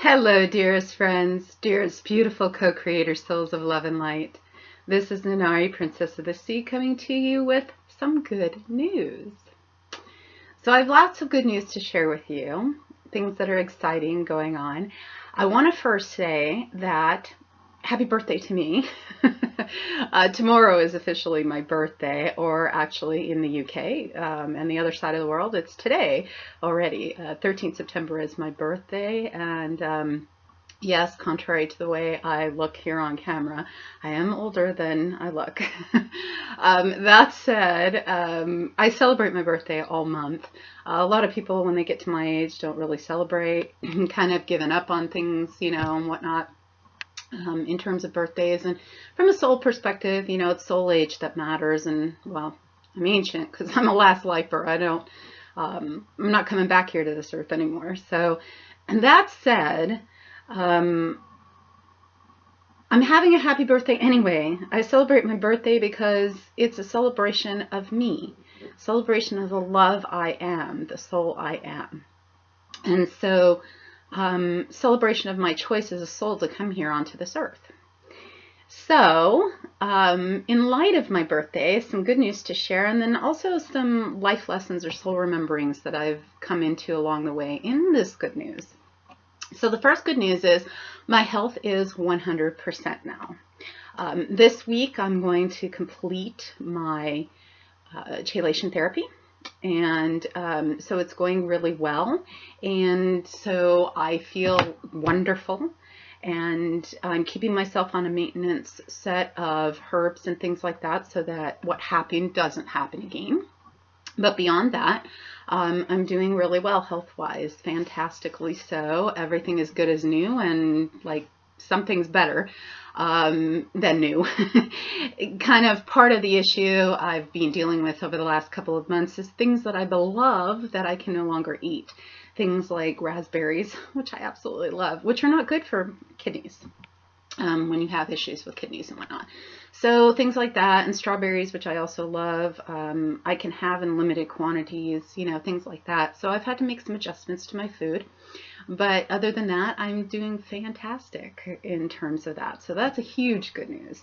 Hello, dearest friends, dearest beautiful co-creator souls of love and light. This is Nenari, Princess of the Sea, coming to you with some good news. So I have lots of good news to share with you, things that are exciting going on. I want to first say that happy birthday to me. Tomorrow is officially my birthday, or actually in the UK and the other side of the world, it's today already. 13th September is my birthday, and yes, contrary to the way I look here on camera, I am older than I look. That said, I celebrate my birthday all month. A lot of people, when they get to my age, don't really celebrate, kind of given up on things, and whatnot. In terms of birthdays, and from a soul perspective, it's soul age that matters. And well, I'm ancient because I'm a last lifer. I'm not coming back here to this earth anymore. So, and that said, I'm having a happy birthday anyway. I celebrate my birthday because it's a celebration of me, celebration of the love I am, the soul I am. And so celebration of my choice as a soul to come here onto this earth. So, in light of my birthday, some good news to share, and then also some life lessons or soul rememberings that I've come into along the way in this good news. So the first good news is my health is 100% now. This week I'm going to complete my chelation therapy. And so it's going really well, and so I feel wonderful, and I'm keeping myself on a maintenance set of herbs and things like that so that what happened doesn't happen again. But beyond that, I'm doing really well health-wise, fantastically so. Everything is good as new, and like something's better than new. Kind of part of the issue I've been dealing with over the last couple of months is things that I love that I can no longer eat. Things like raspberries, which I absolutely love, which are not good for kidneys when you have issues with kidneys and whatnot. So things like that, and strawberries, which I also love, I can have in limited quantities, things like that. So I've had to make some adjustments to my food. But other than that, I'm doing fantastic in terms of that. So that's a huge good news.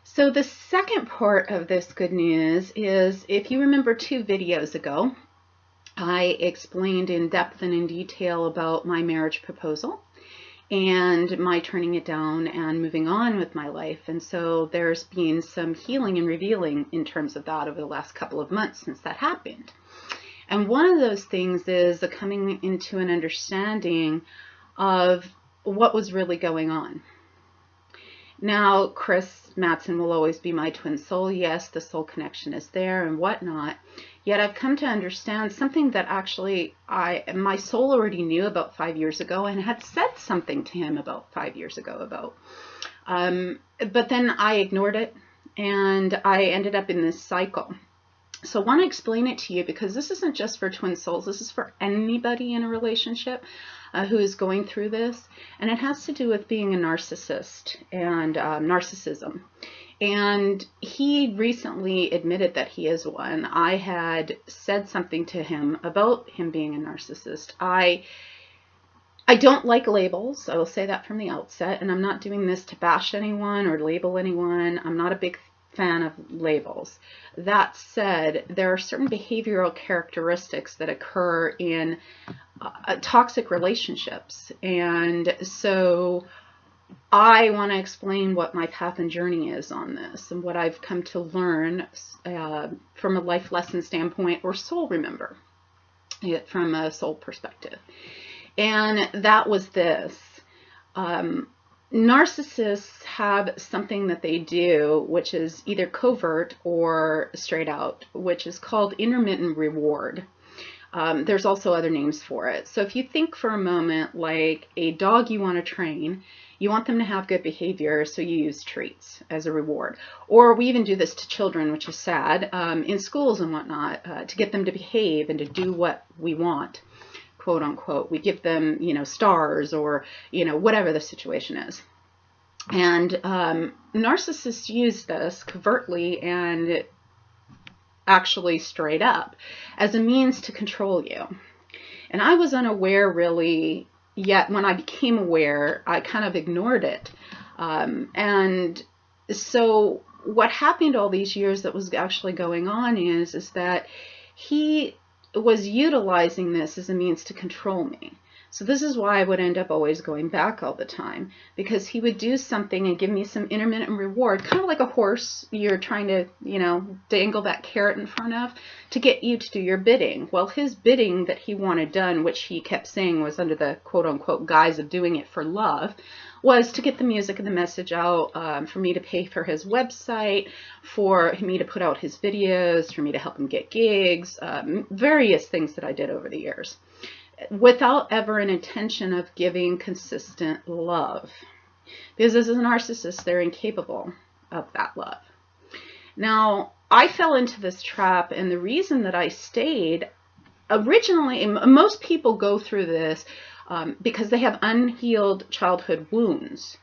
So the second part of this good news is, if you remember 2 videos ago, I explained in depth and in detail about my marriage proposal and my turning it down and moving on with my life. And so there's been some healing and revealing in terms of that over the last couple of months since that happened. And one of those things is a coming into an understanding of what was really going on. Now, Chris Matson will always be my twin soul. Yes, the soul connection is there and whatnot. Yet I've come to understand something that actually my soul already knew about 5 years ago and had said something to him about 5 years ago about. But then I ignored it, and I ended up in this cycle. So I want to explain it to you because this isn't just for twin souls. This is for anybody in a relationship who is going through this. And it has to do with being a narcissist and narcissism. And he recently admitted that he is one. I had said something to him about him being a narcissist. I don't like labels. I will say that from the outset. And I'm not doing this to bash anyone or label anyone. I'm not a big fan of labels. That said, there are certain behavioral characteristics that occur in toxic relationships, and so I want to explain what my path and journey is on this and what I've come to learn from a life lesson standpoint, or soul remember it from a soul perspective. And that was this. Narcissists have something that they do, which is either covert or straight out, which is called intermittent reward. There's also other names for it. So if you think for a moment like a dog you want to train, you want them to have good behavior, so you use treats as a reward. Or we even do this to children, which is sad, in schools and whatnot, to get them to behave and to do what we want, quote unquote. We give them, stars or, whatever the situation is. And narcissists use this covertly and actually straight up as a means to control you. And I was unaware really yet when I became aware, I kind of ignored it. And so what happened all these years that was actually going on is that he was utilizing this as a means to control me. So this is why I would end up always going back all the time, because he would do something and give me some intermittent reward, kind of like a horse you're trying to, dangle that carrot in front of to get you to do your bidding. Well, his bidding that he wanted done, which he kept saying was under the quote unquote guise of doing it for love, was to get the music and the message out, for me to pay for his website, for me to put out his videos, for me to help him get gigs, various things that I did over the years, without ever an intention of giving consistent love. Because as a narcissist, they're incapable of that love. Now, I fell into this trap, and the reason that I stayed, originally, most people go through this because they have unhealed childhood wounds.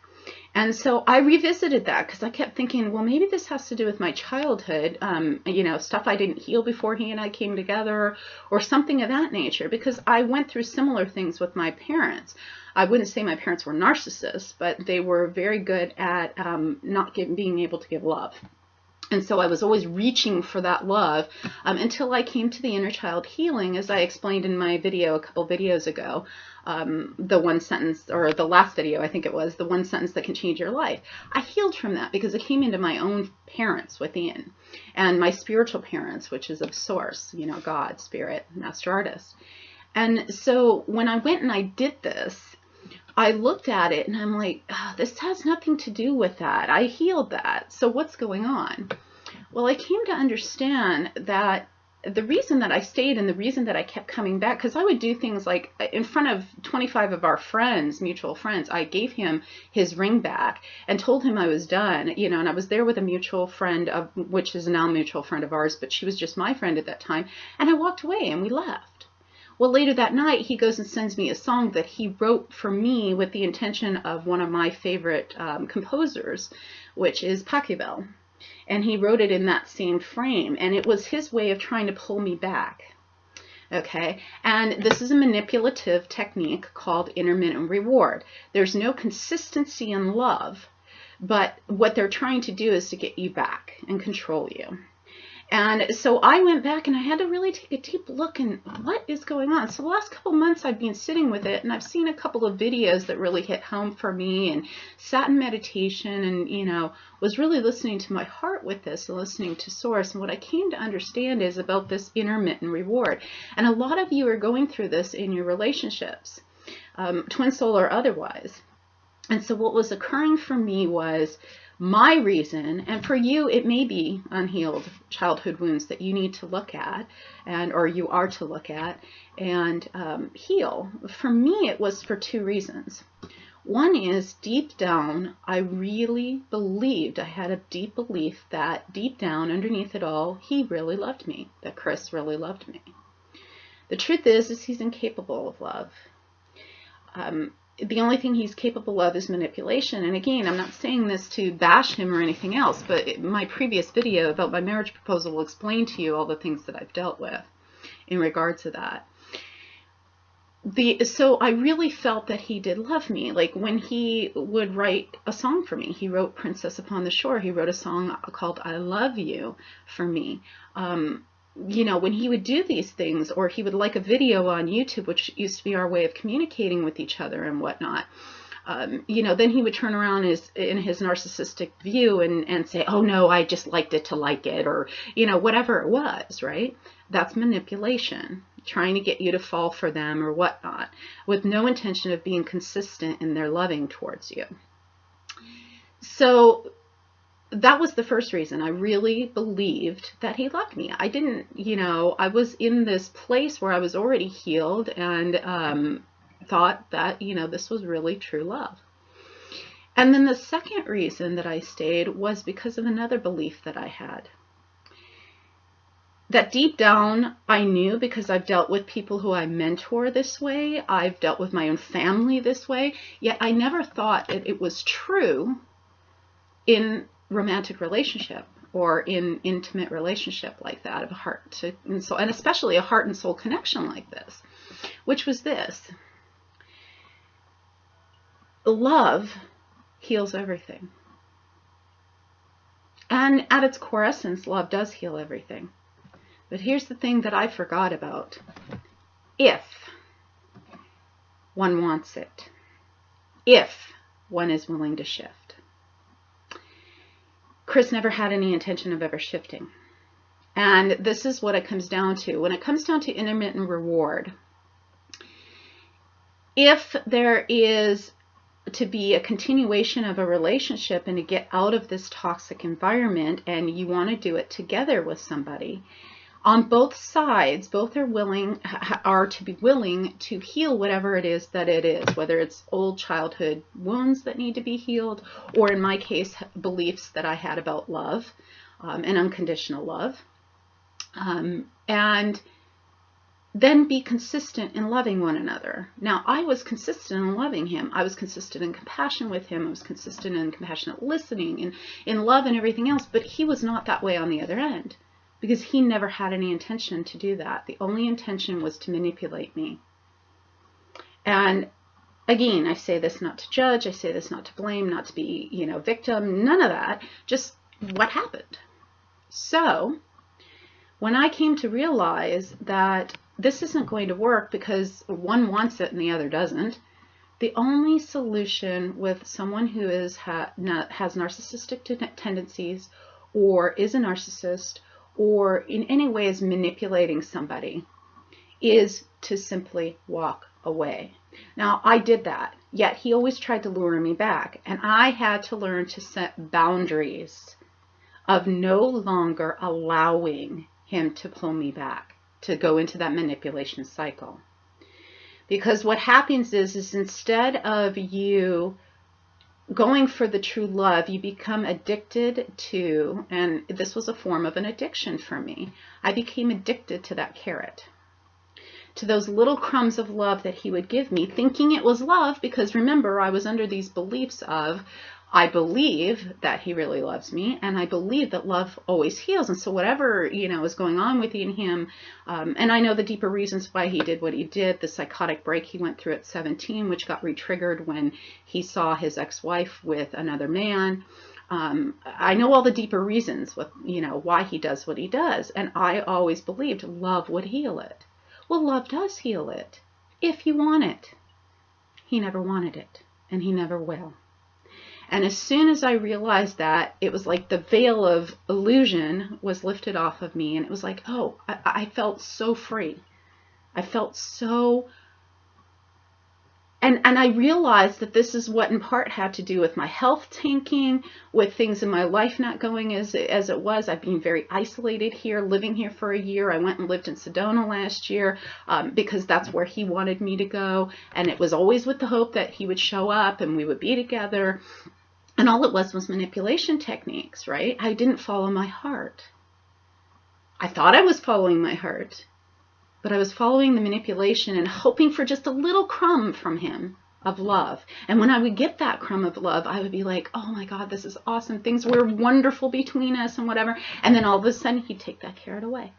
And so I revisited that because I kept thinking, well, maybe this has to do with my childhood, stuff I didn't heal before he and I came together, or something of that nature, because I went through similar things with my parents. I wouldn't say my parents were narcissists, but they were very good at not being able to give love. And so I was always reaching for that love until I came to the inner child healing, as I explained in my video a couple videos ago. The one sentence, or the last video, I think it was, the one sentence that can change your life. I healed from that because it came into my own parents within, and my spiritual parents, which is of source, God, spirit, master artist. And so when I went and I did this, I looked at it and I'm like, this has nothing to do with that. I healed that. So what's going on? Well, I came to understand that the reason that I stayed and the reason that I kept coming back, because I would do things like in front of 25 of our friends, mutual friends, I gave him his ring back and told him I was done, and I was there with a mutual friend, which is now a mutual friend of ours, but she was just my friend at that time. And I walked away and we left. Well, later that night, he goes and sends me a song that he wrote for me with the intention of one of my favorite composers, which is Pachelbel. And he wrote it in that same frame. And it was his way of trying to pull me back. Okay? And this is a manipulative technique called intermittent reward. There's no consistency in love, but what they're trying to do is to get you back and control you. And so I went back and I had to really take a deep look in what is going on. So the last couple months I've been sitting with it, and I've seen a couple of videos that really hit home for me, and sat in meditation and, was really listening to my heart with this and listening to source. And what I came to understand is about this intermittent reward. And a lot of you are going through this in your relationships, twin soul or otherwise. And so what was occurring for me was my reason, and for you it may be unhealed childhood wounds that you need to look at, or you are to look at and heal. For me, it was for two reasons. One is, deep down, I really believed, I had a deep belief that deep down underneath it all, he really loved me, that Chris really loved me. The truth is he's incapable of love. The only thing he's capable of is manipulation. And again, I'm not saying this to bash him or anything else, but my previous video about my marriage proposal will explain to you all the things that I've dealt with in regard to that. So I really felt that he did love me. Like when he would write a song for me, he wrote Princess Upon the Shore. He wrote a song called I Love You for me. When he would do these things, or he would like a video on YouTube, which used to be our way of communicating with each other and whatnot, then he would turn around in his narcissistic view and say, oh no, I just liked it to like it, or, whatever it was, right? That's manipulation, trying to get you to fall for them or whatnot, with no intention of being consistent in their loving towards you. So that was the first reason. I really believed that he loved me. I didn't, I was in this place where I was already healed and thought that, this was really true love. And then the second reason that I stayed was because of another belief that I had. That deep down I knew, because I've dealt with people who I mentor this way. I've dealt with my own family this way. Yet I never thought that it was true in romantic relationship or in intimate relationship like that, of heart to and soul, and especially a heart and soul connection like this, which was this. love heals everything. And at its core essence, love does heal everything. But here's the thing that I forgot about. If one wants it, if one is willing to shift. Chris never had any intention of ever shifting. And this is what it comes down to. When it comes down to intermittent reward, if there is to be a continuation of a relationship and to get out of this toxic environment, and you want to do it together with somebody, on both sides, both are to be willing to heal whatever it is that it is, whether it's old childhood wounds that need to be healed, or in my case, beliefs that I had about love and unconditional love. And then be consistent in loving one another. Now, I was consistent in loving him. I was consistent in compassion with him. I was consistent in compassionate listening and in love and everything else, but he was not that way on the other end, because he never had any intention to do that. The only intention was to manipulate me. And again, I say this not to judge. I say this not to blame, not to be, victim, none of that. Just what happened. So when I came to realize that this isn't going to work because one wants it and the other doesn't, the only solution with someone who has narcissistic tendencies, or is a narcissist, or in any way is manipulating somebody, is to simply walk away. Now, I did that, yet he always tried to lure me back, and I had to learn to set boundaries of no longer allowing him to pull me back, to go into that manipulation cycle. Because what happens is instead of you going for the true love, you become addicted to, and this was a form of an addiction for me. I became addicted to that carrot, to those little crumbs of love that he would give me, thinking it was love, because remember, I was under these beliefs of, I believe that he really loves me, and I believe that love always heals. And so whatever, is going on within him, and I know the deeper reasons why he did what he did, the psychotic break he went through at 17, which got re-triggered when he saw his ex-wife with another man. I know all the deeper reasons with, why he does what he does. And I always believed love would heal it. Well, love does heal it if you want it. He never wanted it, and he never will. And as soon as I realized that, it was like the veil of illusion was lifted off of me. And it was like, oh, I felt so free. I felt so... And I realized that this is what in part had to do with my health tanking, with things in my life not going as it was. I've been very isolated here, living here for a year. I went and lived in Sedona last year because that's where he wanted me to go. And it was always with the hope that he would show up and we would be together. And all it was manipulation techniques, right? I didn't follow my heart. I thought I was following my heart, but I was following the manipulation and hoping for just a little crumb from him of love. And when I would get that crumb of love, I would be like, oh my God, this is awesome. Things were wonderful between us and whatever. And then all of a sudden he'd take that carrot away.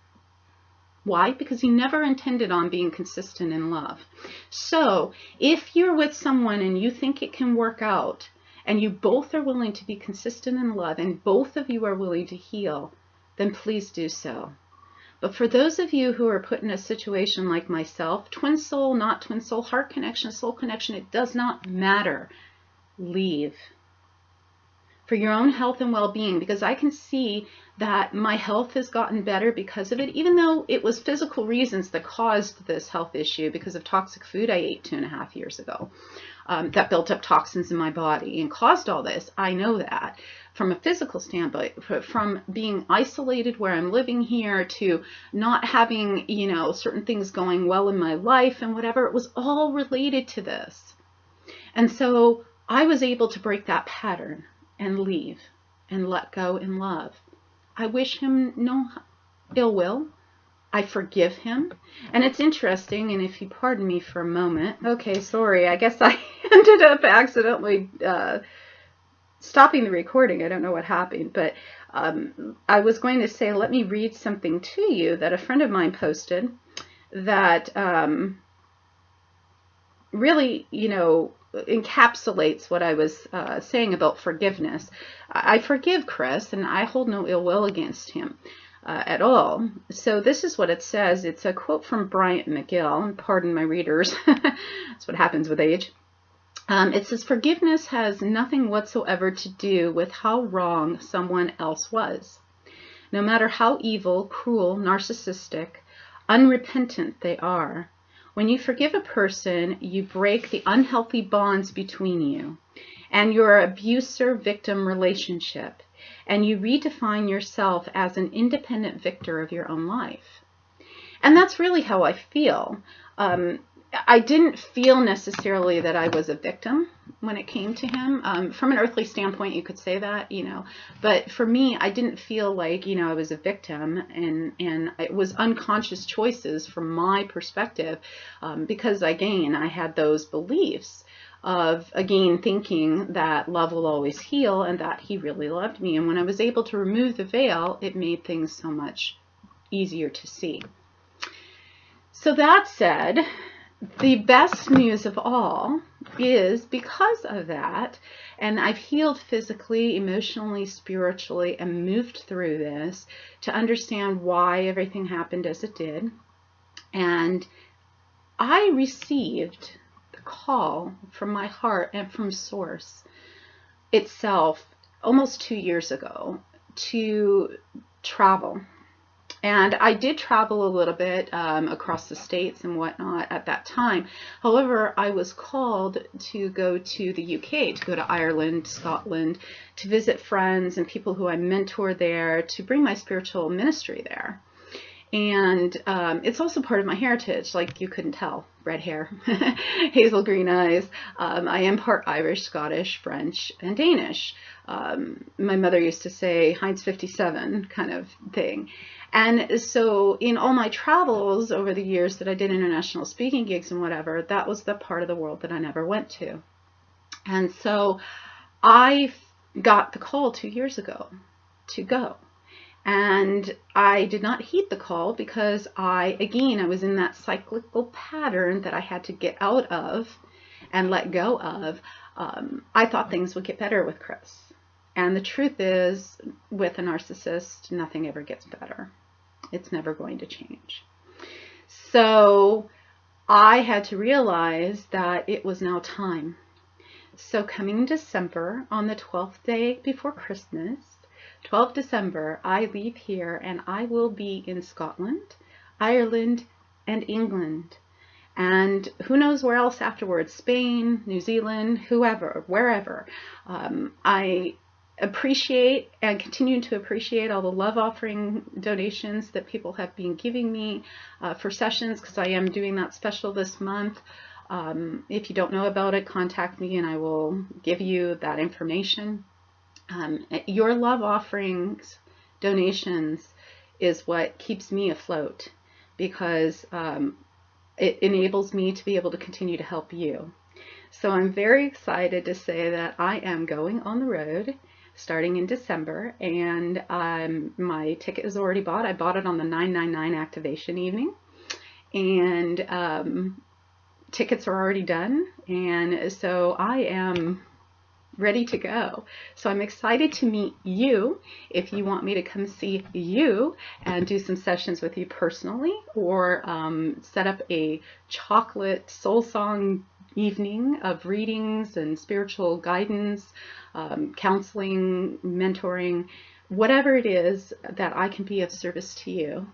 Why? Because he never intended on being consistent in love. So if you're with someone and you think it can work out, and you both are willing to be consistent in love, and both of you are willing to heal, then please do so. But for those of you who are put in a situation like myself, twin soul, not twin soul, heart connection, soul connection, it does not matter. Leave. For your own health and well-being, because I can see that my health has gotten better because of it, even though it was physical reasons that caused this health issue because of toxic food I ate 2.5 years ago. That built up toxins in my body and caused all this. I know that from a physical standpoint, from being isolated where I'm living here to not having, certain things going well in my life and whatever, it was all related to this. And so I was able to break that pattern and leave and let go in love. I wish him no ill will. I forgive him. And it's interesting, and if you pardon me for a moment. Okay, sorry, I guess I ended up accidentally stopping the recording. I don't know what happened, but I was going to say, let me read something to you that a friend of mine posted that really, encapsulates what I was saying about forgiveness. I forgive Chris, and I hold no ill will against him at all. So this is what it says. It's a quote from Bryant McGill. Pardon my readers. That's what happens with age. It says, forgiveness has nothing whatsoever to do with how wrong someone else was. No matter how evil, cruel, narcissistic, unrepentant they are, when you forgive a person, you break the unhealthy bonds between you and your abuser-victim relationship, and you redefine yourself as an independent victor of your own life. And that's really how I feel. I didn't feel necessarily that I was a victim when it came to him. From an earthly standpoint, you could say that, but for me, I didn't feel like, I was a victim, and it was unconscious choices from my perspective, because again, I had those beliefs of, again, thinking that love will always heal and that he really loved me. And when I was able to remove the veil, it made things so much easier to see. So that said, the best news of all is because of that, and I've healed physically, emotionally, spiritually, and moved through this to understand why everything happened as it did. And I received the call from my heart and from Source itself almost 2 years ago to travel. And I did travel a little bit across the states and whatnot at that time. However, I was called to go to the UK, to go to Ireland, Scotland, to visit friends and people who I mentor there, to bring my spiritual ministry there. And it's also part of my heritage, like you couldn't tell. Red hair, hazel green eyes. I am part Irish, Scottish, French, and Danish. My mother used to say Heinz 57 kind of thing. And so in all my travels over the years that I did international speaking gigs and whatever, that was the part of the world that I never went to. And so I got the call 2 years ago to go. And I did not heed the call because I was in that cyclical pattern that I had to get out of and let go of. I thought things would get better with Chris. And the truth is, with a narcissist, nothing ever gets better. It's never going to change. So I had to realize that it was now time. So coming December, on the 12th day before Christmas, 12th December, I leave here and I will be in Scotland, Ireland, and England. And who knows where else afterwards, Spain, New Zealand, whoever, wherever. I appreciate and continue to appreciate all the love offering donations that people have been giving me for sessions, because I am doing that special this month. If you don't know about it, contact me and I will give you that information. Your love offerings, donations, is what keeps me afloat, because it enables me to be able to continue to help you. So I'm very excited to say that I am going on the road starting in December, and my ticket is already bought. I bought it on the 999 activation evening, and tickets are already done, and so I am ready to go. So I'm excited to meet you if you want me to come see you and do some sessions with you personally, or set up a chocolate soul song evening of readings and spiritual guidance, counseling, mentoring, whatever it is that I can be of service to you.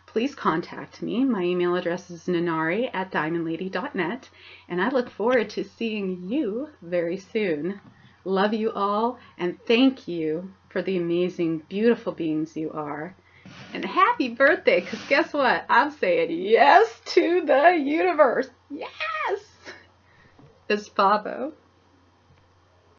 Please contact me. My email address is nenari@diamondlady.net, and I look forward to seeing you very soon. Love you all, and thank you for the amazing, beautiful beings you are. And happy birthday, because guess what? I'm saying yes to the universe. Yes! It's Pavo.